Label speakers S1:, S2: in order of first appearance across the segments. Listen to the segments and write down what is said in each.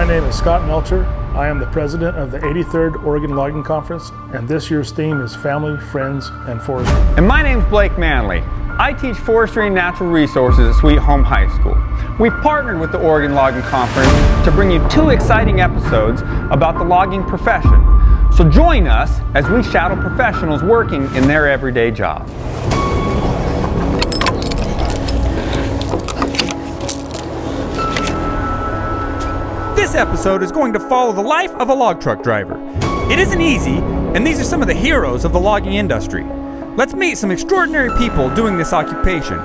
S1: My name is Scott Melcher. I am the president of the 83rd Oregon Logging Conference, and this year's theme is Family, Friends, and Forestry.
S2: And my name's Blake Manley. I teach forestry and natural resources at Sweet Home High School. We've partnered with the Oregon Logging Conference to bring you 2 exciting episodes about the logging profession. So join us as we shadow professionals working in their everyday job.
S3: This episode is going to follow the life of a log truck driver. It isn't easy, and these are some of the heroes of the logging industry. Let's meet some extraordinary people doing this occupation,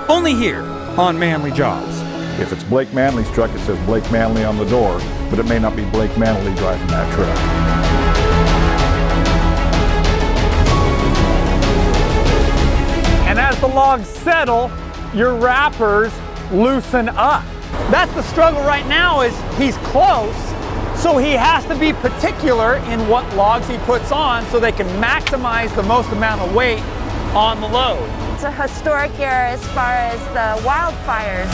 S3: only here on Manley Jobs.
S4: If it's Blake Manley's truck, it says Blake Manley on the door, but it may not be Blake Manley driving that truck.
S2: And as the logs settle, your wrappers loosen up. That's the struggle right now, is he's close, so he has to be particular in what logs he puts on so they can maximize the most amount of weight on the load.
S5: It's a historic year as far as the wildfires.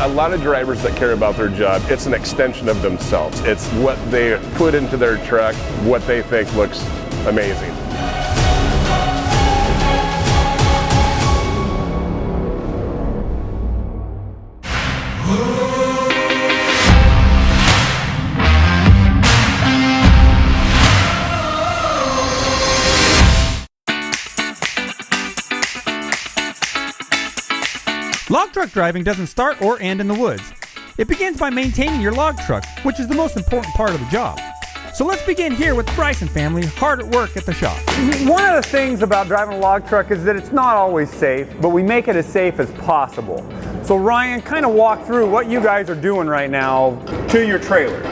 S6: A lot of drivers that care about their job, it's an extension of themselves. It's what they put into their truck, what they think looks amazing.
S3: Log truck driving doesn't start or end in the woods. It begins by maintaining your log truck, which is the most important part of the job. So let's begin here with the Bryson family, hard at work at the shop.
S2: One of the things about driving a log truck is that it's not always safe, but we make it as safe as possible. So Ryan, kind of walk through what you guys are doing right now to your trailer.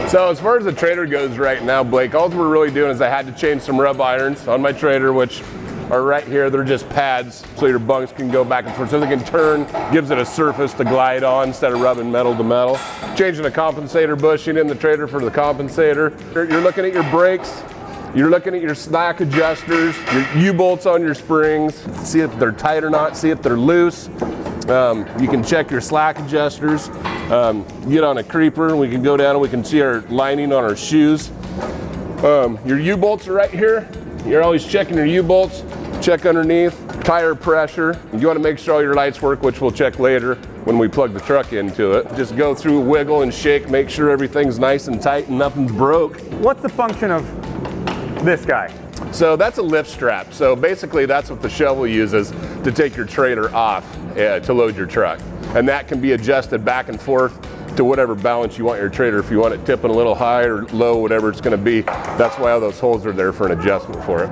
S6: So as far as the trailer goes right now, Blake, all we're really doing is I had to change some rub irons on my trailer, which are right here. They're just pads so your bunks can go back and forth, so they can turn, gives it a surface to glide on instead of rubbing metal to metal. Changing a compensator bushing in the trailer for the compensator. You're looking at your brakes, you're looking at your slack adjusters, your U-bolts on your springs, see if they're tight or not, see if they're loose. You can check your slack adjusters. Get on a creeper and we can go down and we can see our lining on our shoes. Your U-bolts are right here. You're always checking your U-bolts. Check underneath, tire pressure. You want to make sure all your lights work, which we'll check later when we plug the truck into it. Just go through, wiggle and shake, make sure everything's nice and tight and nothing's broke.
S2: What's the function of this guy?
S6: So that's a lift strap. So basically that's what the shovel uses to take your trailer off to load your truck. And that can be adjusted back and forth to whatever balance you want your trailer. If you want it tipping a little high or low, whatever it's going to be, that's why all those holes are there for an adjustment for it.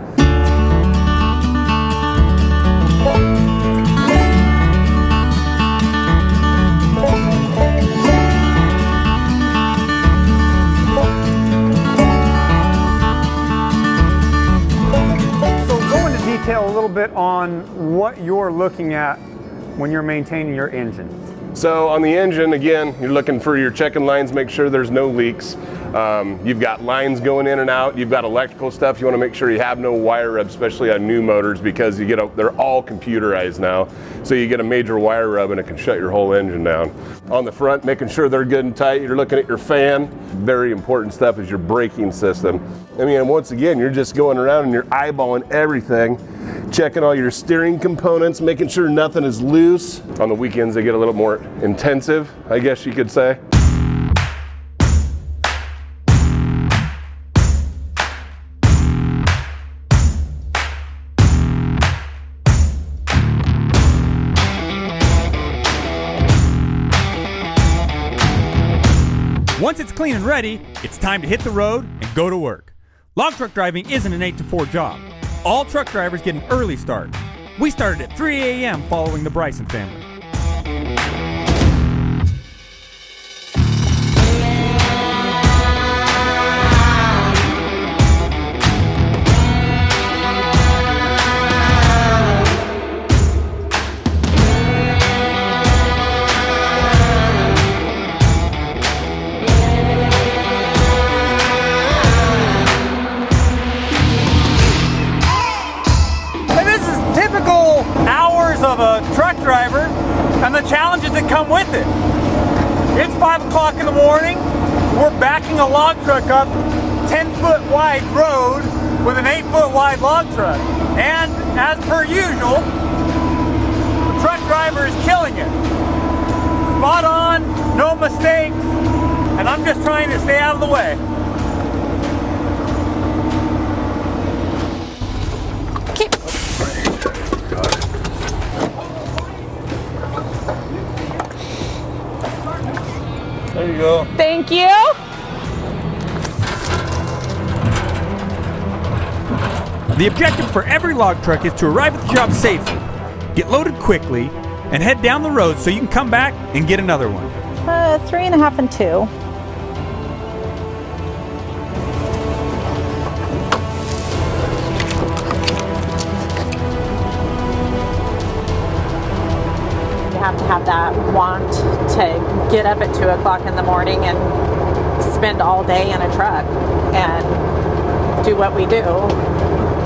S2: A little bit on what you're looking at when you're maintaining your engine.
S6: So on the engine, again, you're looking for your checking lines, make sure there's no leaks. You've got lines going in and out. You've got electrical stuff. You want to make sure you have no wire rub, especially on new motors, because they're all computerized now. So you get a major wire rub and it can shut your whole engine down. On the front, making sure they're good and tight. You're looking at your fan. Very important stuff is your braking system. I mean, once again, you're just going around and you're eyeballing everything, checking all your steering components, making sure nothing is loose. On the weekends, they get a little more intensive, I guess you could say.
S3: Once it's clean and ready, it's time to hit the road and go to work. Log truck driving isn't an 8 to 4 job. All truck drivers get an early start. We started at 3 a.m. following the Bryson family. of a truck
S2: driver and the challenges that come with it. It's 5 o'clock in the morning. We're backing a log truck up 10-foot wide road with an 8-foot wide log truck. And as per usual, the truck driver is killing it. Spot on, no mistakes, and I'm just trying to stay out of the way. There you go.
S5: Thank you.
S3: The objective for every log truck is to arrive at the job safely, get loaded quickly, and head down the road so you can come back and get another one.
S7: 3.5 and 2. You have to have that want to get up at 2 o'clock in the morning and spend all day in a truck and do what we do.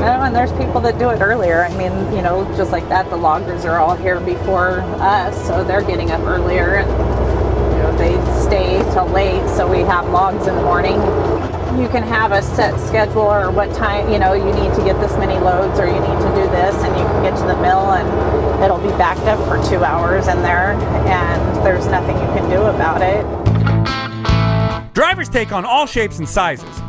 S7: And there's people that do it earlier. I mean, you know, just like that, the loggers are all here before us, so they're getting up earlier and, you know, they stay till late, so we have logs in the morning. You can have a set schedule or what time, you know, you need to get this many loads or you need to do this, and you can get to the mill and it'll be backed up for 2 hours in there, and there's nothing you can do about it.
S3: Drivers take on all shapes and sizes.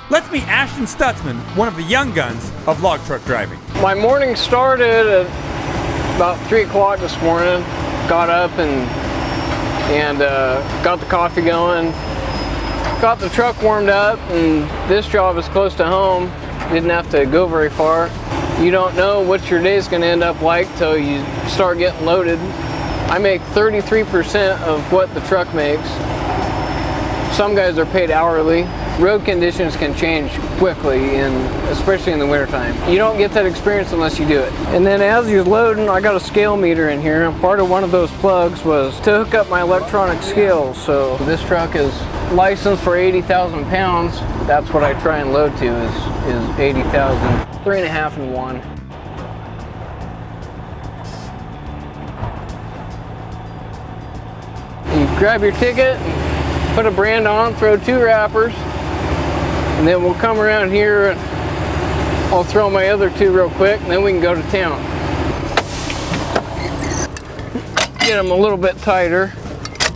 S3: Let's meet Ashton Stutzman, one of the young guns of log truck driving.
S8: My morning started at about 3 o'clock this morning. Got up and got the coffee going. Got the truck warmed up, and this job is close to home. Didn't have to go very far. You don't know what your day is going to end up like till you start getting loaded. I make 33% of what the truck makes. Some guys are paid hourly. Road conditions can change quickly, especially in the wintertime. You don't get that experience unless you do it. And then as you're loading, I got a scale meter in here. And part of one of those plugs was to hook up my electronic scales. So this truck is licensed for 80,000 pounds. That's what I try and load to is 80,000. 3.5 and 1. You grab your ticket, put a brand on, throw 2 wrappers, and then we'll come around here and I'll throw my other 2 real quick, and then we can go to town. Get them a little bit tighter.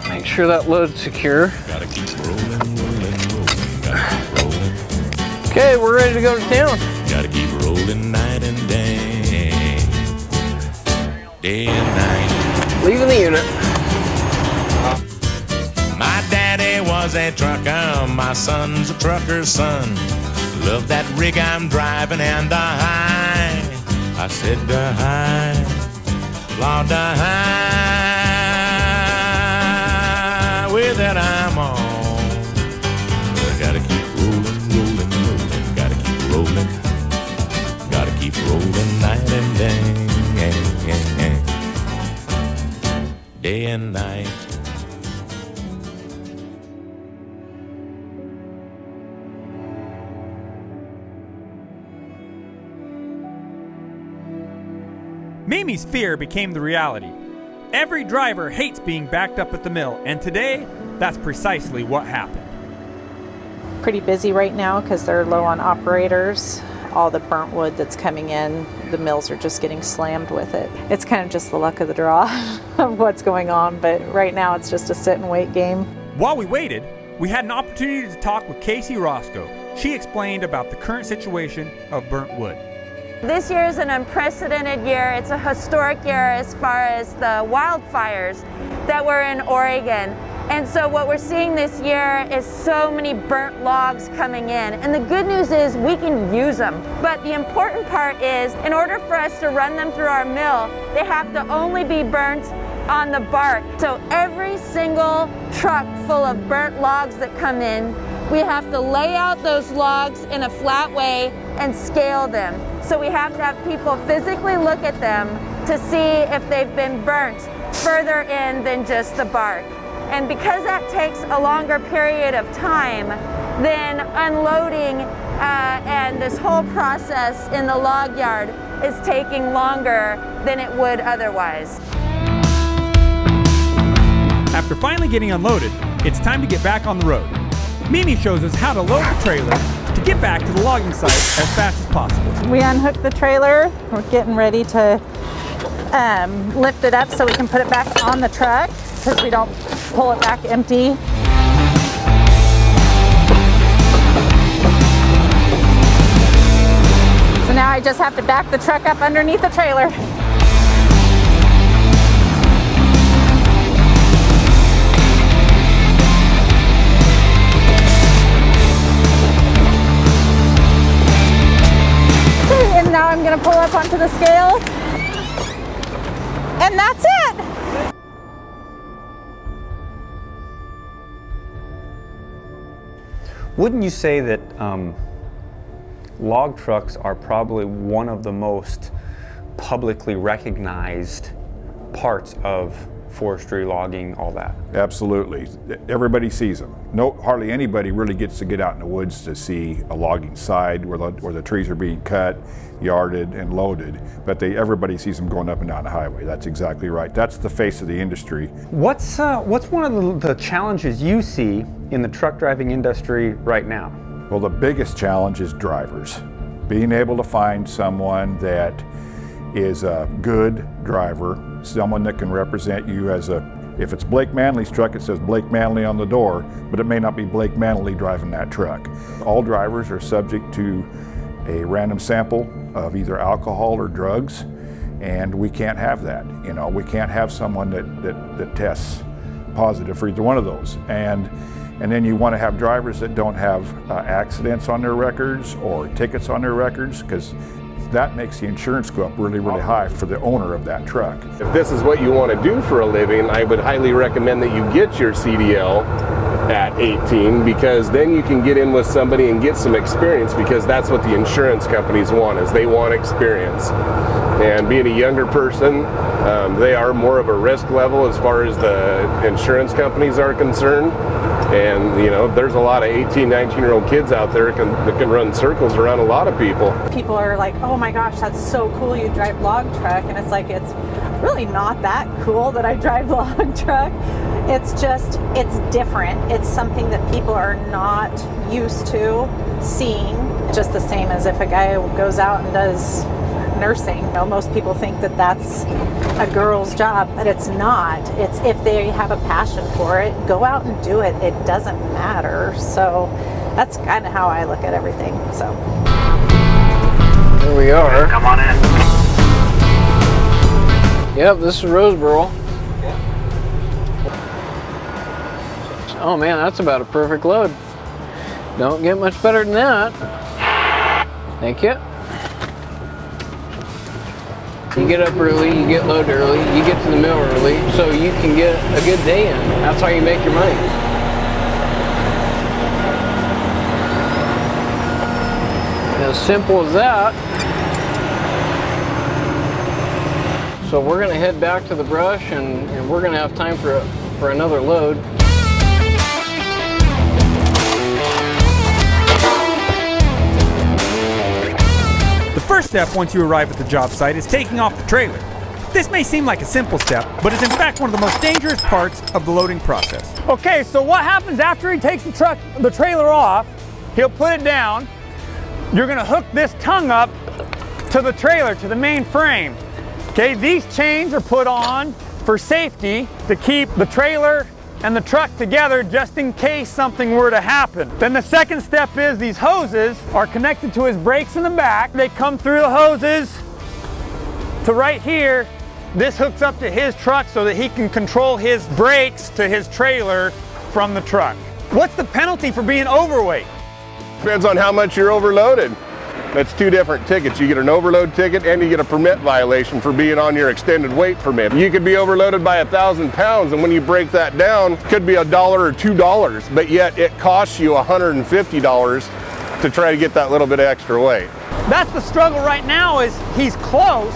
S8: Make sure that load's secure.
S9: Gotta keep rolling, rolling, rolling. Gotta keep rolling.
S8: Okay, we're ready to go to town.
S9: Gotta keep rolling night and day. Day and night.
S8: Leaving the unit.
S9: My daddy was a trucker, my son's a trucker's son. Love that rig I'm driving and the high. I said the high, Lord, the highway that I'm on. I gotta keep rolling, rolling, rolling. Gotta keep rolling. Gotta keep rolling night and day. Day and night.
S3: Mimi's fear became the reality. Every driver hates being backed up at the mill, and today, that's precisely what happened.
S7: Pretty busy right now because they're low on operators. All the burnt wood that's coming in, the mills are just getting slammed with it. It's kind of just the luck of the draw of what's going on, but right now it's just a sit and wait game.
S3: While we waited, we had an opportunity to talk with Casey Roscoe. She explained about the current situation of burnt wood.
S5: This year is an unprecedented year. It's a historic year as far as the wildfires that were in Oregon. And so what we're seeing this year is so many burnt logs coming in. And the good news is we can use them. But the important part is, in order for us to run them through our mill, they have to only be burnt on the bark. So every single truck full of burnt logs that come in, we have to lay out those logs in a flat way and scale them. So we have to have people physically look at them to see if they've been burnt further in than just the bark. And because that takes a longer period of time, then unloading and this whole process in the log yard is taking longer than it would otherwise.
S3: After finally getting unloaded, it's time to get back on the road. Mimi shows us how to load the trailer to get back to the logging site as fast as possible.
S7: We unhooked the trailer. We're getting ready to lift it up so we can put it back on the truck because we don't pull it back empty. So now I just have to back the truck up underneath the trailer. And now I'm going to pull up onto the scale. And that's it.
S10: Wouldn't you say that log trucks are probably one of the most publicly recognized parts of forestry, logging, all that?
S4: Absolutely. Everybody sees them. Hardly anybody really gets to get out in the woods to see a logging side where the trees are being cut, yarded, and loaded. But everybody sees them going up and down the highway. That's exactly right. That's the face of the industry.
S10: What's one of the challenges you see in the truck driving industry right now?
S4: Well, the biggest challenge is drivers. Being able to find someone that is a good driver, someone that can represent you as if it's Blake Manley's truck, it says Blake Manley on the door, but it may not be Blake Manley driving that truck. All drivers are subject to a random sample of either alcohol or drugs, and we can't have that. You know, we can't have someone that tests positive for either one of those. And then you want to have drivers that don't have accidents on their records or tickets on their records, because that makes the insurance go up really, really high for the owner of that truck.
S6: If this is what you want to do for a living, I would highly recommend that you get your CDL at 18, because then you can get in with somebody and get some experience, because that's what the insurance companies want, is they want experience. And being a younger person, they are more of a risk level as far as the insurance companies are concerned. And you know, there's a lot of 18, 19-year-old kids out there that can run circles around a lot of people.
S7: People are like, oh my gosh, that's so cool, you drive log truck. And it's like, it's really not that cool that I drive log truck. It's just, it's different. It's something that people are not used to seeing. Just the same as if a guy goes out and does nursing. You know, most people think that that's a girl's job, but it's not. It's if they have a passion for it, go out and do it. It doesn't matter. So that's kind of how I look at everything. So
S8: here we are.
S11: Come on in.
S8: Yep, this is Roseboro. Oh man, that's about a perfect load. Don't get much better than that. Thank you. You get up early, you get loaded early, you get to the mill early, so you can get a good day in. That's how you make your money. As simple as that. So we're gonna head back to the brush and we're gonna have time for another load.
S3: The first step once you arrive at the job site is taking off the trailer. This may seem like a simple step, but is in fact one of the most dangerous parts of the loading process.
S2: Okay, so what happens after he takes the trailer off? He'll put it down. You're gonna hook this tongue up to the trailer, to the main frame. Okay, these chains are put on for safety to keep the trailer and the truck together just in case something were to happen. Then the second step is these hoses are connected to his brakes in the back. They come through the hoses to right here. This hooks up to his truck so that he can control his brakes to his trailer from the truck. What's the penalty for being overweight?
S6: Depends on how much you're overloaded. That's two different tickets. You get an overload ticket and you get a permit violation for being on your extended weight permit. You could be overloaded by 1,000 pounds, and when you break that down, it could be $1 or $2, but yet it costs you $150 to try to get that little bit of extra weight.
S2: That's the struggle right now, is he's close,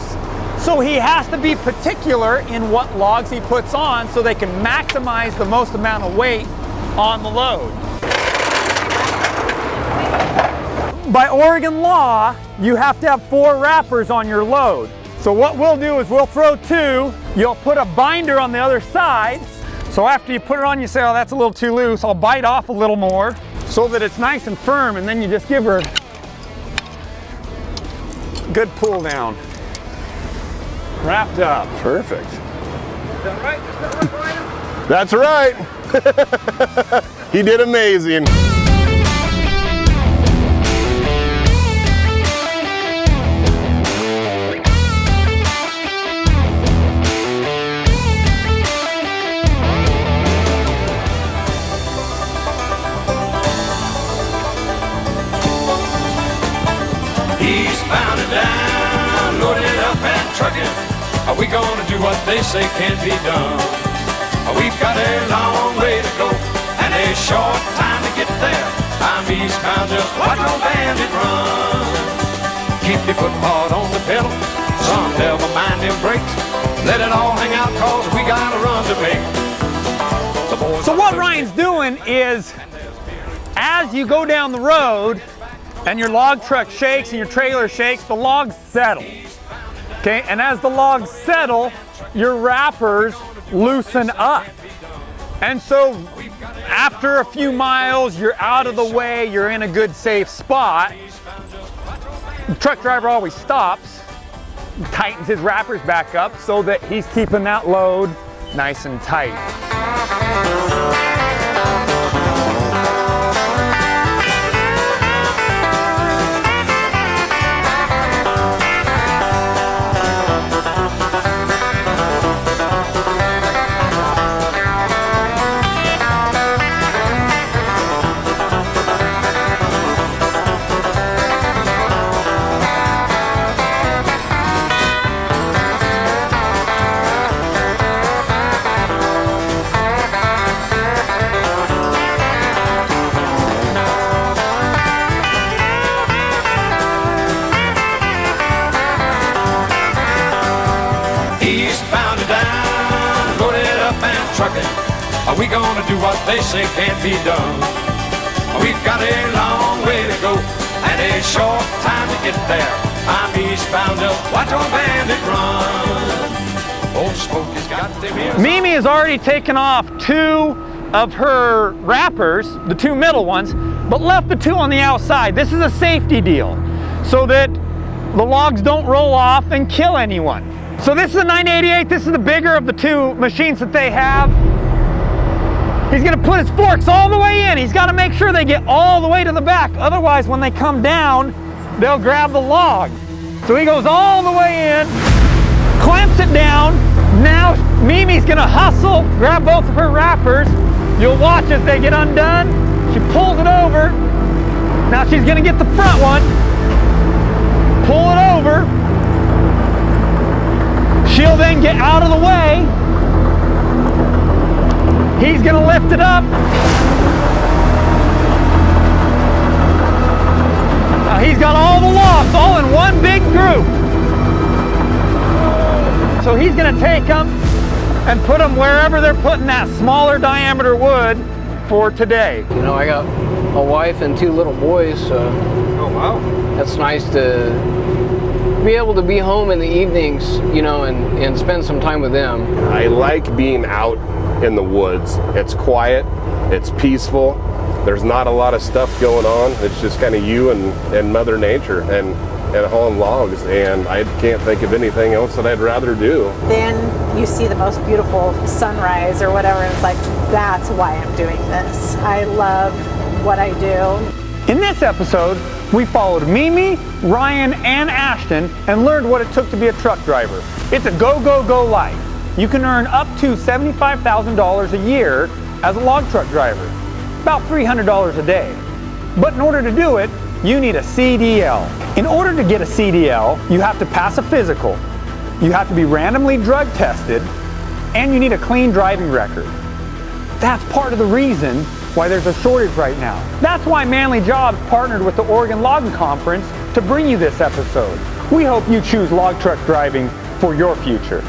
S2: so he has to be particular in what logs he puts on so they can maximize the most amount of weight on the load. By Oregon law, you have to have 4 wrappers on your load. So what we'll do is we'll throw 2, you'll put a binder on the other side, So after you put it on, you say, oh, that's a little too loose. I'll bite off a little more so that it's nice and firm, and then you just give her a good pull down. Wrapped up.
S6: Perfect.
S2: Is that right? Is that right, Brian?
S6: That's right. He did amazing.
S11: Eastbound and down, loaded up and trucking. Are we gonna do what they say can't be done? We've got a long way to go and a short time to get there. I'm eastbound, just watch your bandit run. Keep your foot hard on the pedal, son, never mind them brakes. Let it all hang out, cause we got a run to make.
S2: So what Ryan's doing is, as you go down the road and your log truck shakes and your trailer shakes, the logs settle. Okay, and as the logs settle, your wrappers loosen up. And so after a few miles, you're out of the way, you're in a good safe spot. The truck driver always stops, tightens his wrappers back up so that he's keeping that load nice and tight.
S11: Eastbound and down, loaded up and trucking. Are we gonna do what they say can't be done? We've got a long way to go and a short time to get there. I'm eastbound, just watch your bandit run. Old Smokey's got them ears.
S2: Mimi has already taken off 2 of her wrappers, the 2 middle ones, but left the 2 on the outside. This is a safety deal so that the logs don't roll off and kill anyone. So this is a 988, this is the bigger of the 2 machines that they have. He's gonna put his forks all the way in. He's gotta make sure they get all the way to the back. Otherwise, when they come down, they'll grab the log. So he goes all the way in, clamps it down. Now Mimi's gonna hustle, grab both of her wrappers. You'll watch as they get undone. She pulls it over. Now she's gonna get the front one, pull it over. She'll then get out of the way. He's gonna lift it up. Now he's got all the logs all in one big group. So he's gonna take them and put them wherever they're putting that smaller diameter wood for today.
S8: You know, I got a wife and 2 little boys, so
S2: oh wow,
S8: that's nice to be able to be home in the evenings, you know, and spend some time with them.
S6: I like being out in the woods. It's quiet, it's peaceful, there's not a lot of stuff going on. It's just kind of you and Mother Nature and hauling logs, and I can't think of anything else that I'd rather do.
S7: Then you see the most beautiful sunrise or whatever, and it's like, that's why I'm doing this. I love what I do.
S2: In this episode, we followed Mimi, Ryan, and Ashton and learned what it took to be a truck driver. It's a go, go, go life. You can earn up to $75,000 a year as a log truck driver, about $300 a day. But in order to do it, you need a CDL. In order to get a CDL, you have to pass a physical, you have to be randomly drug tested, and you need a clean driving record. That's part of the reason why there's a shortage right now. That's why Manley Jobs partnered with the Oregon Logging Conference to bring you this episode. We hope you choose log truck driving for your future.